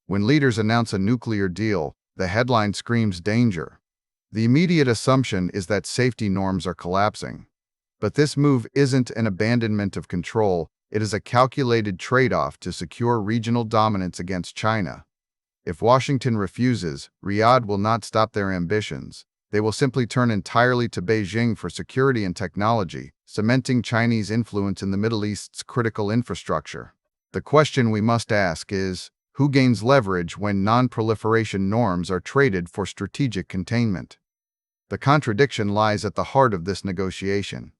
When leaders announce a nuclear deal, the headline screams danger. The immediate assumption is that safety norms are collapsing. But this move isn't an abandonment of control, it is a calculated trade-off to secure regional dominance against China. If Washington refuses, Riyadh will not stop their ambitions. They will simply turn entirely to Beijing for security and technology, cementing Chinese influence in the Middle East's critical infrastructure. The question we must ask is, who gains leverage when non-proliferation norms are traded for strategic containment? The contradiction lies at the heart of this negotiation.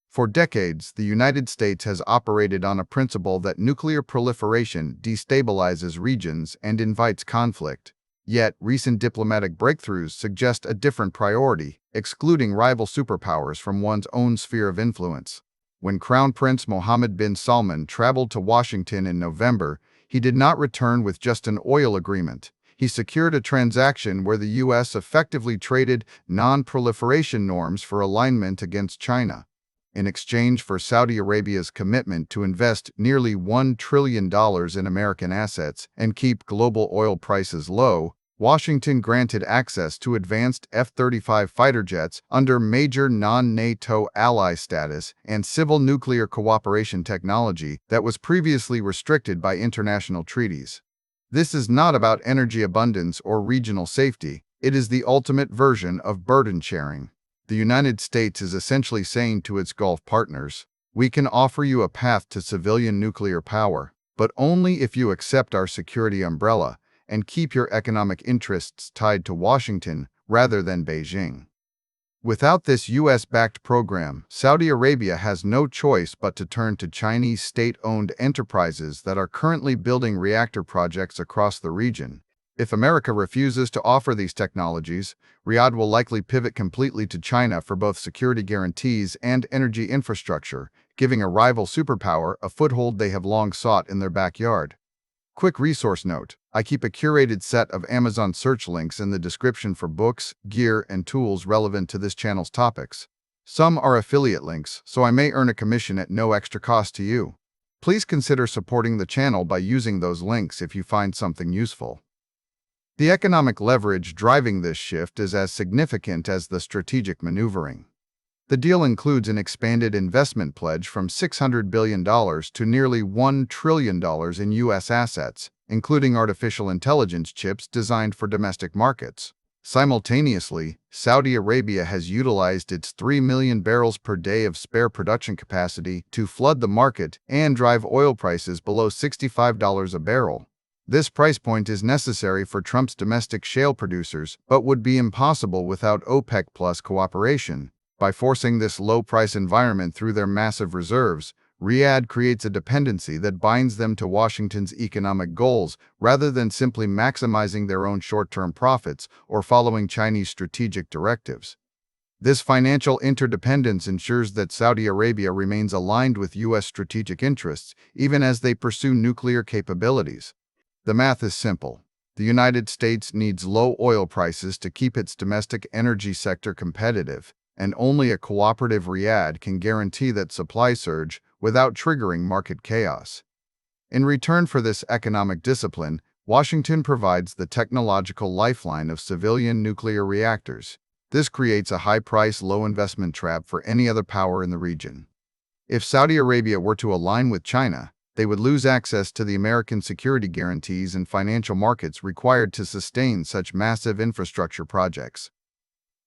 For decades, the United States has operated on a principle that nuclear proliferation destabilizes regions and invites conflict. Yet, recent diplomatic breakthroughs suggest a different priority, excluding rival superpowers from one's own sphere of influence. When Crown Prince Mohammed bin Salman traveled to Washington in November, he did not return with just an oil agreement. He secured a transaction where the U.S. effectively traded non-proliferation norms for alignment against China. In exchange for Saudi Arabia's commitment to invest nearly $1 trillion in American assets and keep global oil prices low, Washington granted access to advanced F-35 fighter jets under major non-NATO ally status and civil nuclear cooperation technology that was previously restricted by international treaties. This is not about energy abundance or regional safety, it is the ultimate version of burden sharing. The United States is essentially saying to its Gulf partners, we can offer you a path to civilian nuclear power, but only if you accept our security umbrella and keep your economic interests tied to Washington rather than Beijing. Without this U.S.-backed program, Saudi Arabia has no choice but to turn to Chinese state-owned enterprises that are currently building reactor projects across the region. If America refuses to offer these technologies, Riyadh will likely pivot completely to China for both security guarantees and energy infrastructure, giving a rival superpower a foothold they have long sought in their backyard. Quick resource note: I keep a curated set of Amazon search links in the description for books, gear, and tools relevant to this channel's topics. Some are affiliate links, so I may earn a commission at no extra cost to you. Please consider supporting the channel by using those links if you find something useful. The economic leverage driving this shift is as significant as the strategic maneuvering. The deal includes an expanded investment pledge from $600 billion to nearly $1 trillion in U.S. assets, including artificial intelligence chips designed for domestic markets. Simultaneously, Saudi Arabia has utilized its 3 million barrels per day of spare production capacity to flood the market and drive oil prices below $65 a barrel. This price point is necessary for Trump's domestic shale producers, but would be impossible without OPEC+ cooperation. By forcing this low-price environment through their massive reserves, Riyadh creates a dependency that binds them to Washington's economic goals rather than simply maximizing their own short-term profits or following Chinese strategic directives. This financial interdependence ensures that Saudi Arabia remains aligned with U.S. strategic interests, even as they pursue nuclear capabilities. The math is simple. The United States needs low oil prices to keep its domestic energy sector competitive, and only a cooperative Riyadh can guarantee that supply surge without triggering market chaos. In return for this economic discipline, Washington provides the technological lifeline of civilian nuclear reactors. This creates a high-price, low-investment trap for any other power in the region. If Saudi Arabia were to align with China, they would lose access to the American security guarantees and financial markets required to sustain such massive infrastructure projects.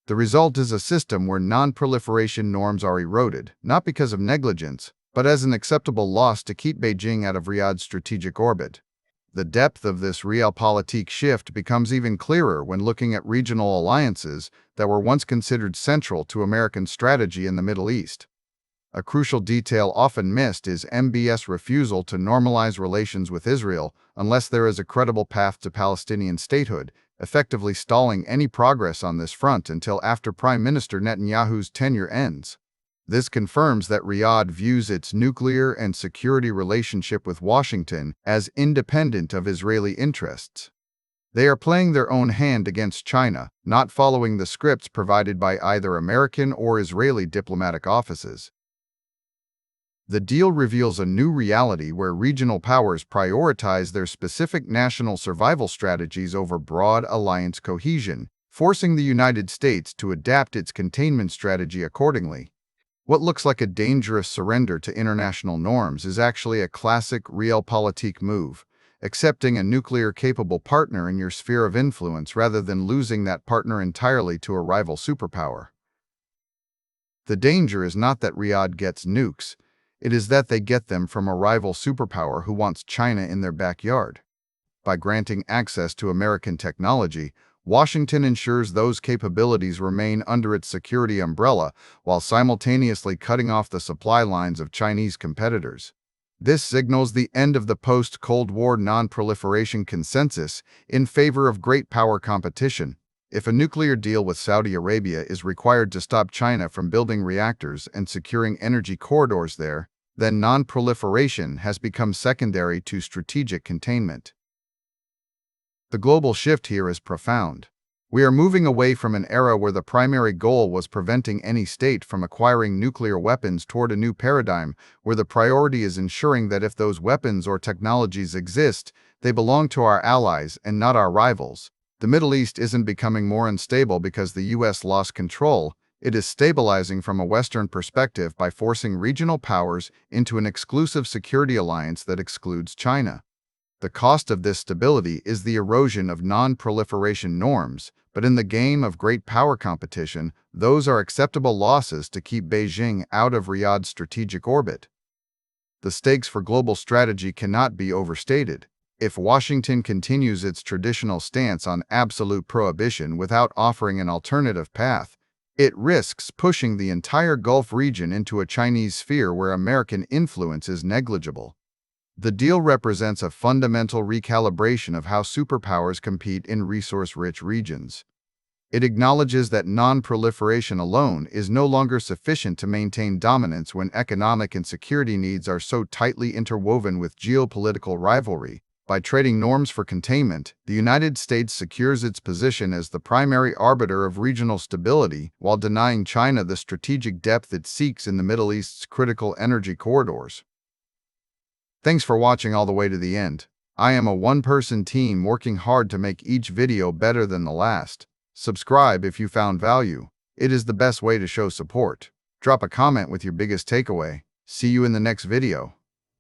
The result is a system where non-proliferation norms are eroded, not because of negligence, but as an acceptable loss to keep Beijing out of Riyadh's strategic orbit. The depth of this realpolitik shift becomes even clearer when looking at regional alliances that were once considered central to American strategy in the Middle East. A crucial detail often missed is MBS' refusal to normalize relations with Israel unless there is a credible path to Palestinian statehood, effectively stalling any progress on this front until after Prime Minister Netanyahu's tenure ends. This confirms that Riyadh views its nuclear and security relationship with Washington as independent of Israeli interests. They are playing their own hand against China, not following the scripts provided by either American or Israeli diplomatic offices. The deal reveals a new reality where regional powers prioritize their specific national survival strategies over broad alliance cohesion, forcing the United States to adapt its containment strategy accordingly. What looks like a dangerous surrender to international norms is actually a classic realpolitik move, accepting a nuclear-capable partner in your sphere of influence rather than losing that partner entirely to a rival superpower. The danger is not that Riyadh gets nukes, it is that they get them from a rival superpower who wants China in their backyard. By granting access to American technology, Washington ensures those capabilities remain under its security umbrella while simultaneously cutting off the supply lines of Chinese competitors. This signals the end of the post-Cold War non-proliferation consensus in favor of great power competition. If a nuclear deal with Saudi Arabia is required to stop China from building reactors and securing energy corridors there, then non-proliferation has become secondary to strategic containment. The global shift here is profound. We are moving away from an era where the primary goal was preventing any state from acquiring nuclear weapons toward a new paradigm where the priority is ensuring that if those weapons or technologies exist, they belong to our allies and not our rivals. The Middle East isn't becoming more unstable because the US lost control. It is stabilizing from a Western perspective by forcing regional powers into an exclusive security alliance that excludes China. The cost of this stability is the erosion of non-proliferation norms, but in the game of great power competition, those are acceptable losses to keep Beijing out of Riyadh's strategic orbit. The stakes for global strategy cannot be overstated. If Washington continues its traditional stance on absolute prohibition without offering an alternative path, it risks pushing the entire Gulf region into a Chinese sphere where American influence is negligible. The deal represents a fundamental recalibration of how superpowers compete in resource-rich regions. It acknowledges that non-proliferation alone is no longer sufficient to maintain dominance when economic and security needs are so tightly interwoven with geopolitical rivalry. By trading norms for containment, the United States secures its position as the primary arbiter of regional stability while denying China the strategic depth it seeks in the Middle East's critical energy corridors. Thanks for watching all the way to the end. I am a one-person team working hard to make each video better than the last. Subscribe if you found value. It is the best way to show support. Drop a comment with your biggest takeaway. See you in the next video.